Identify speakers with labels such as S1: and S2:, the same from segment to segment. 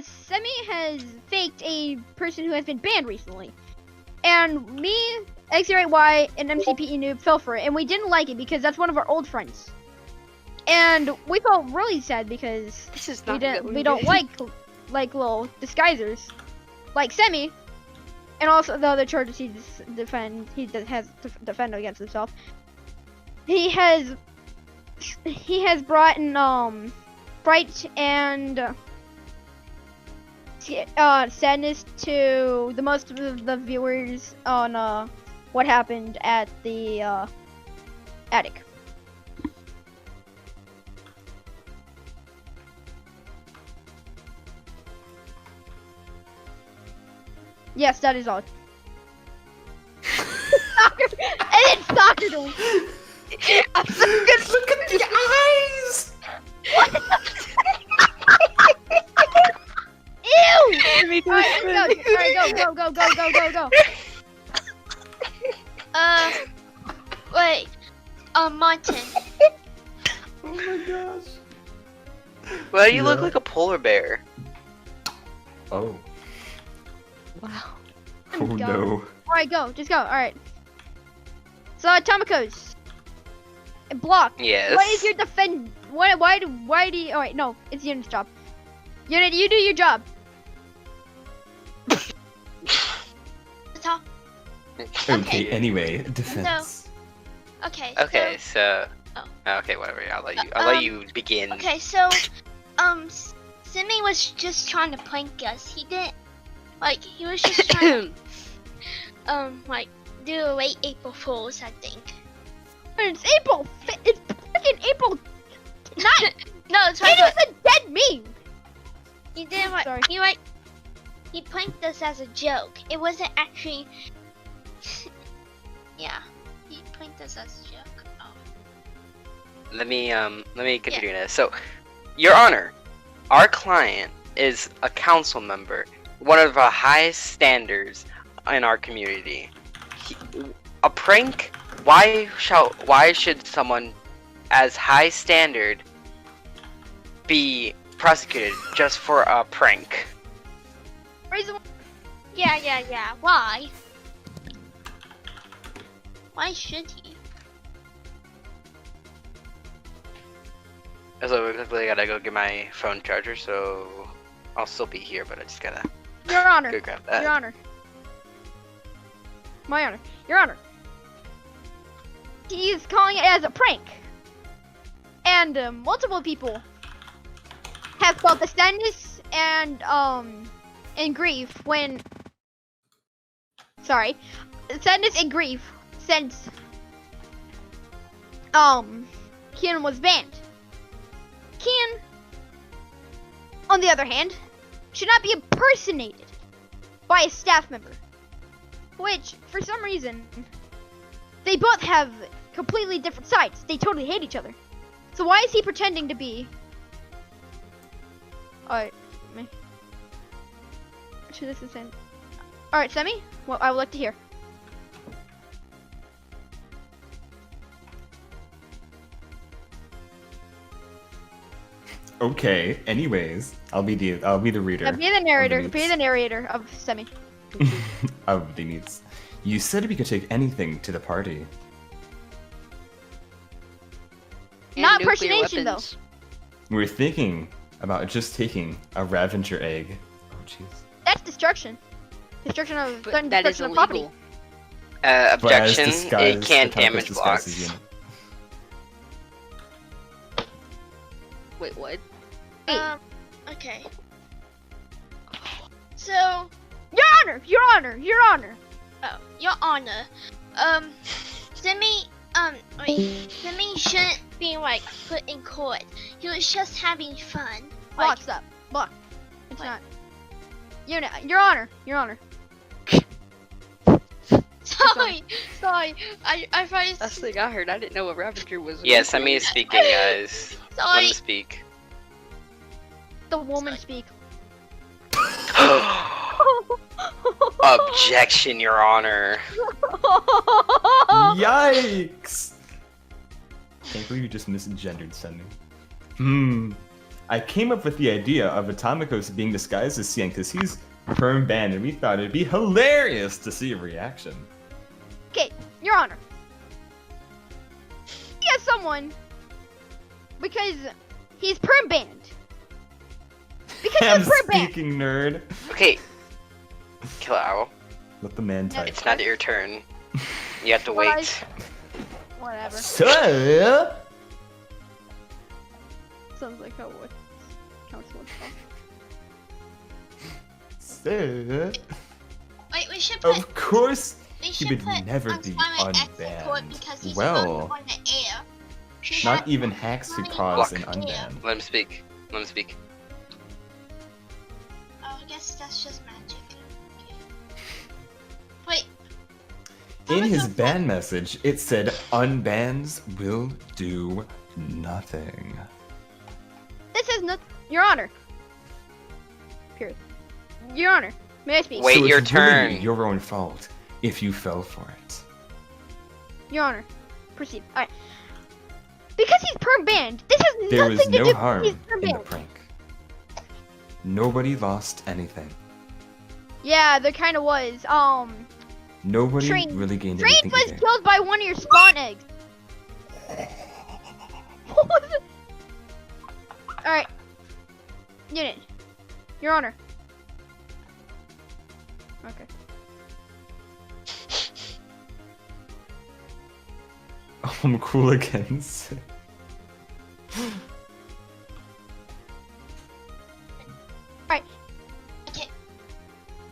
S1: Semi has faked a person who has been banned recently. And me, X-Y, and MCPE Noob fell for it, and we didn't like it because that's one of our old friends. And we felt really sad because
S2: This is
S1: we
S2: not
S1: didn't
S2: good.
S1: we don't like little disguisers like Semi, and also the other charges he has to defend against himself. He has brought in fright and sadness to the most of the viewers on what happened at the attic. Yes, that is all. Soccer, and then soccer to
S2: I'm so good.
S3: Look at the eyes!
S1: Ew!
S2: Me too.
S1: Alright, go.
S4: Wait. Martin.
S3: Oh my gosh.
S5: Well, you look
S3: Yeah.
S5: like a polar bear.
S3: Oh.
S2: Wow.
S3: Oh
S1: Go.
S3: no.
S1: Alright, go. Just go. Alright. So, Atomicos. Block.
S5: Yes.
S1: What is your defend? Why do you? Alright, no. It's Unit's job. Unit, you do your job.
S4: Talk.
S3: Okay, anyway, defense.
S4: Okay.
S5: Okay, so.
S4: Oh.
S5: Okay, whatever. I'll let you begin.
S4: Okay, so Simi was just trying to prank us. He didn't he was just trying to do a late April Fools, I think.
S1: It's April. It's freaking April 9th.
S4: No, it's
S1: It
S4: right.
S1: is a dead meme.
S4: He did what
S1: Sorry.
S4: he pranked us as a joke. It wasn't actually yeah. He pranked us as a joke. Oh.
S5: Let me continue this. So, Your Honor, our client is a council member, one of the highest standards in our community. A prank? Why should someone as high standard be prosecuted just for a prank?
S1: Reason
S4: Yeah. Why? Why should he?
S5: So quickly, I gotta go get my phone charger. So I'll still be here, but I just gotta
S1: Your Honor.
S5: go grab that.
S1: Your Honor. My Honor. Your Honor. He's calling it as a prank. And multiple people have felt the sadness and grief when sadness and grief since Kian was banned. Kian, on the other hand, should not be impersonated by a staff member, which, for some reason, they both have completely different sides. They totally hate each other. So why is he pretending to be? Alright, this is in. Alright, Semi, well, I would like to hear.
S3: Okay, anyways, I'll be the reader.
S1: Now, be the narrator.
S3: Of
S1: Be the narrator of Semi.
S3: of the needs. You said we could take anything to the party.
S2: And
S1: Not
S2: nuclear
S1: impersonation, though.
S2: weapons.
S3: We're thinking about just taking a Ravager egg. Oh jeez.
S1: That's destruction. Destruction of
S2: But
S1: certain
S2: that is
S1: destruction of property.
S2: illegal.
S3: But as
S5: Objection. It
S3: disguised-
S5: can't
S3: Atomicos
S5: damage
S3: disguises
S5: blocks.
S3: unit.
S2: Wait, what?
S4: Okay. So,
S1: Your Honor, Your Honor, Your Honor.
S4: Your Honor, Simi, Simi shouldn't be put in court. He was just having fun.
S1: Block's up. Block. It's
S4: What?
S1: not. Your Honor, Your Honor.
S4: Sorry. I thought it's
S2: Last thing I heard, I didn't know what Ravager was.
S5: Yes, Semi is speaking, guys. Let
S4: sorry.
S5: him speak.
S1: The woman speak.
S5: Objection, Your Honor.
S3: Yikes! Can't believe you just misgendered Semi. I came up with the idea of Atomicos being disguised as Cien because he's perm banned, and we thought it'd be hilarious to see a reaction.
S1: Okay, Your Honor. He has someone because he's perm banned. Because
S3: I'm
S1: he's perm banned.
S3: speaking, nerd.
S5: Okay. Killer Owl.
S3: Let the man type.
S5: It's not your turn. You have to
S1: Well,
S5: wait.
S1: Whatever.
S3: So,
S1: Sounds like how what council would talk.
S3: so,
S4: Wait, we should put.
S3: of course,
S4: We
S3: he
S4: should
S3: would
S4: put
S3: never be
S4: Unspun at exit port
S3: unbanned.
S4: because he's
S3: Well,
S4: on the air.
S3: not even hacks could cause an
S5: Block.
S3: unban.
S5: Let him speak. Let him speak.
S4: Oh, I guess that's just magic. Okay. Wait.
S3: In his
S4: Atomicos-
S3: ban message, it said unbans will do nothing.
S1: This is not Your Honor. Period. Your Honor, may I speak?
S5: Wait
S3: so
S5: your
S3: it's really
S5: turn.
S3: your own fault if you fell for it.
S1: Your Honor, proceed. Alright. Because he's perm banned, this has
S3: There was
S1: nothing to
S3: no
S1: do
S3: harm
S1: with he's perm
S3: in the
S1: banned.
S3: prank. Nobody lost anything.
S1: Yeah, there kind of was.
S3: Nobody
S1: Train-
S3: really gained
S1: Train
S3: anything
S1: was
S3: today.
S1: killed by one of your spawn eggs. What was it? Alright. Unit. Your Honor. Okay.
S3: I'm cool again.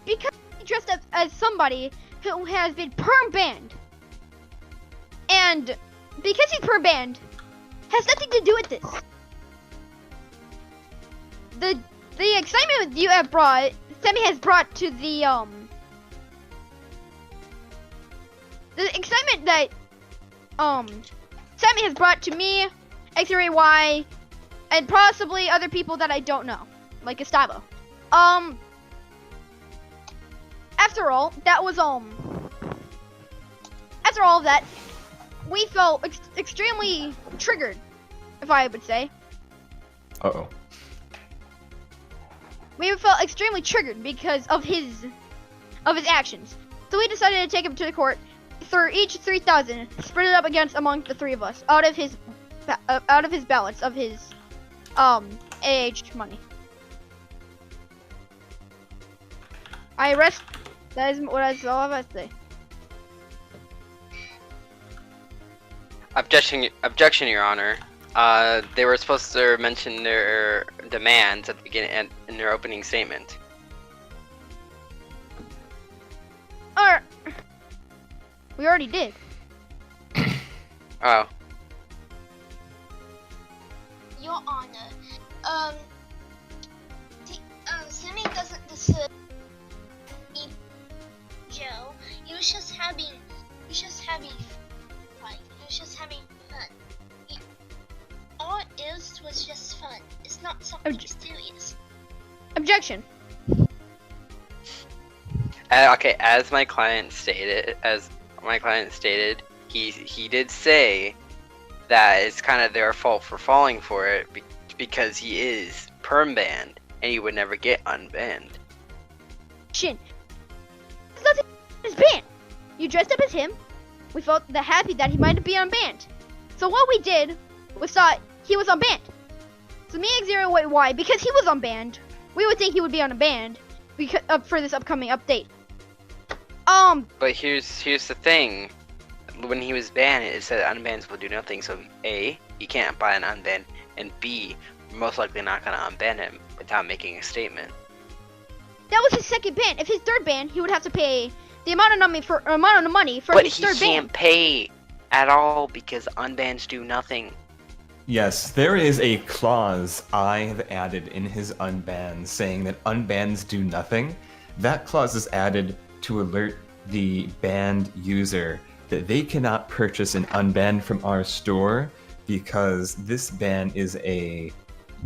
S1: Because he dressed up as somebody who has been perm banned. And because he's perm banned, has nothing to do with this. The excitement you have brought, Semi has brought to the excitement that Sammy has brought to me, X-Ray-Y, and possibly other people that I don't know, like Gustavo. After all, that was after all of that, we felt extremely triggered, if I would say.
S3: Uh-oh.
S1: We felt extremely triggered because of his actions. So we decided to take him to the court for each 3,000, split it up among the three of us, out of his balance of his AH money. I rest. That is what I all I have to say.
S5: Objection, Your Honor. They were supposed to mention their demands at the beginning and in their opening statement.
S1: Or we already did.
S5: Oh.
S4: Your Honor, Sammy doesn't deserve Joe. He was just having fun. All it was just fun. It's not something serious.
S1: Objection.
S5: Okay, as my client stated, he did say that it's kind of their fault for falling for it because he is perm banned and he would never get unbanned.
S1: Shin. It's nothing. His band. You dressed up as him. We felt happy that he might be unbanned. So what we did was thought he was unbanned. So me and Zero wait why? Because he was unbanned. We would think he would be unbanned because for this upcoming update.
S5: But here's the thing. When he was banned, it said unbans will do nothing. So A, he can't buy an unban, and B, we're most likely not gonna unban him without making a statement.
S1: That was his second ban. If his third ban, he would have to pay the amount of money for
S5: But
S1: his
S5: he
S1: third ban.
S5: can't pay at all because unbans do nothing.
S3: Yes, there is a clause I've added in his unban saying that unbans do nothing. That clause is added to alert the banned user that they cannot purchase an unban from our store because this ban is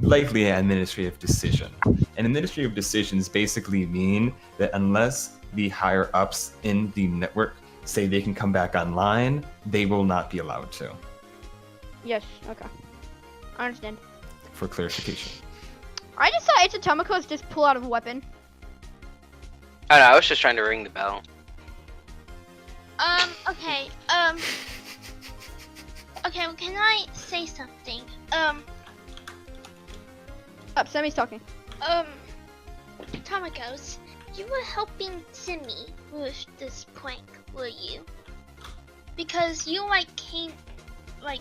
S3: likely an administrative decision. And administrative decisions basically mean that unless the higher ups in the network say they can come back online, they will not be allowed to.
S1: Yes. Okay. I understand.
S3: For clarification.
S1: I just saw Itatomikos just pull out a weapon.
S5: Oh no, I was just trying to ring the bell.
S4: Okay. Okay, well, can I say something?
S1: Up, Semi's talking.
S4: Tomikos, you were helping Simi with this prank, were you? Because you came, when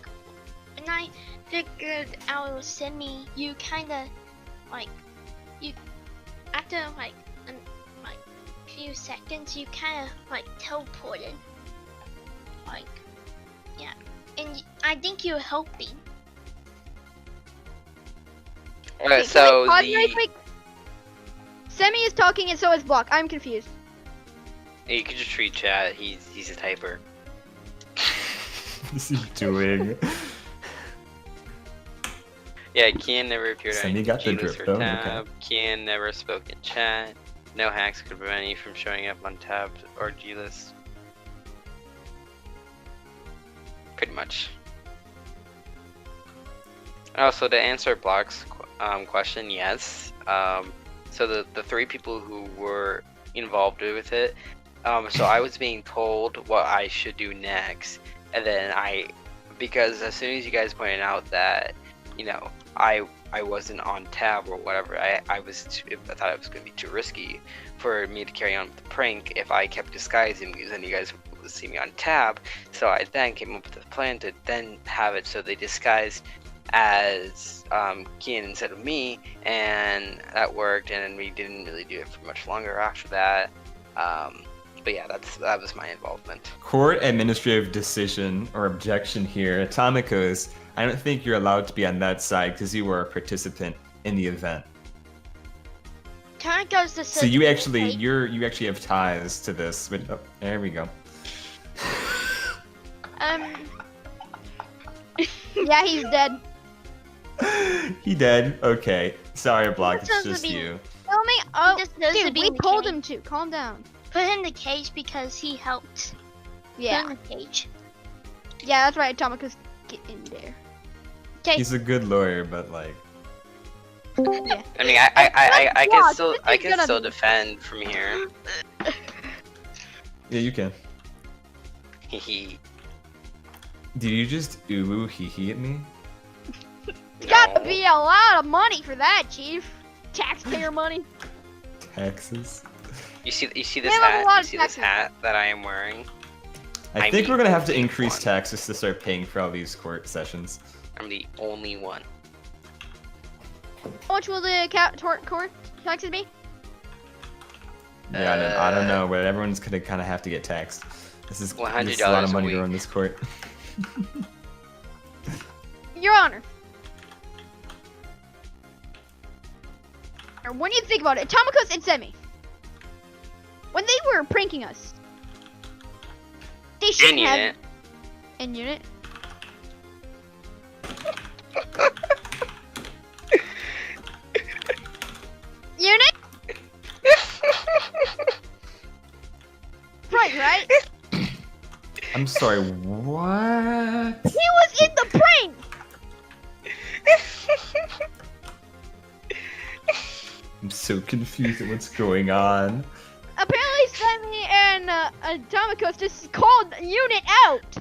S4: I figured out Simi, you kinda, you, after a few seconds, you kinda, teleported. Yeah. And I think you were helping.
S5: Okay,
S1: Wait,
S5: so
S1: can we pause really
S5: the
S1: quick? Semi is talking and so is Block. I'm confused.
S5: you could just read chat. He's a typer.
S3: What is he doing?
S5: Yeah, Kian never appeared
S3: Semi
S5: on
S3: got the
S5: G-List
S3: drip
S5: or
S3: though,
S5: Tab. Kian never spoke in chat. No hacks could prevent you from showing up on Tab or G-List. Pretty much. Also, to answer Block's question, yes. So the three people who were involved with it, so I was being told what I should do next, and then because as soon as you guys pointed out that, I wasn't on Tab or whatever, I thought it was going to be too risky for me to carry on with the prank if I kept disguising, because then you guys would see me on Tab. So I then came up with a plan to then have it so they disguised as Kian instead of me, and that worked, and we didn't really do it for much longer after that. But yeah, that was my involvement.
S3: Court administrative decision or objection here. Atomicos, I don't think you're allowed to be on that side because you were a participant in the event.
S4: Tomikos, this
S3: So you actually have ties to this. But, oh, there we go.
S1: Yeah, he's dead.
S3: He dead. Okay. Sorry, Block. It's
S4: Supposed to
S3: just
S4: be-
S3: you.
S1: Tell me. Oh,
S4: just knows to
S1: dude,
S4: be
S1: we
S4: in the
S1: told
S4: cage.
S1: him to. Calm down.
S4: Put him in the cage because he helped. Put
S1: Yeah.
S4: him in the cage.
S1: Yeah, that's right. Atomicos, get in there.
S4: Okay.
S3: He's a good lawyer, but like,
S1: Yeah.
S5: I mean, I can
S1: Block,
S5: still
S1: this
S5: I
S1: is
S5: can
S1: gonna
S5: still
S1: be-
S5: defend from here.
S3: yeah, you can.
S5: Hehe.
S3: Did you just ooh hee hee at me?
S1: It's gotta
S5: No.
S1: be a lot of money for that, Chief. Taxpayer money.
S3: Texas.
S5: You see
S1: We
S5: this
S1: have a
S5: hat?
S1: lot
S5: You
S1: of
S5: see this
S1: taxes.
S5: hat that I am wearing?
S3: I
S5: I'm
S3: think
S5: the
S3: we're gonna have to
S5: only
S3: increase
S5: one.
S3: taxes to start paying for all these court sessions.
S5: I'm the only one.
S1: How much will the court taxes be?
S3: Yeah, I don't know, but everyone's gonna kind of have to get taxed. This is a lot
S5: $100
S3: of
S5: a
S3: money
S5: week.
S3: to run this court.
S1: Your Honor. Or when you think about it, Atomicos and Semi, when they were pranking us, they
S5: In
S1: shouldn't have
S5: unit.
S1: in unit. Unit? Right?
S3: I'm sorry, what?
S1: He was in the prank!
S3: I'm so confused at what's going on.
S1: Apparently Semi and Atomicos just called unit out!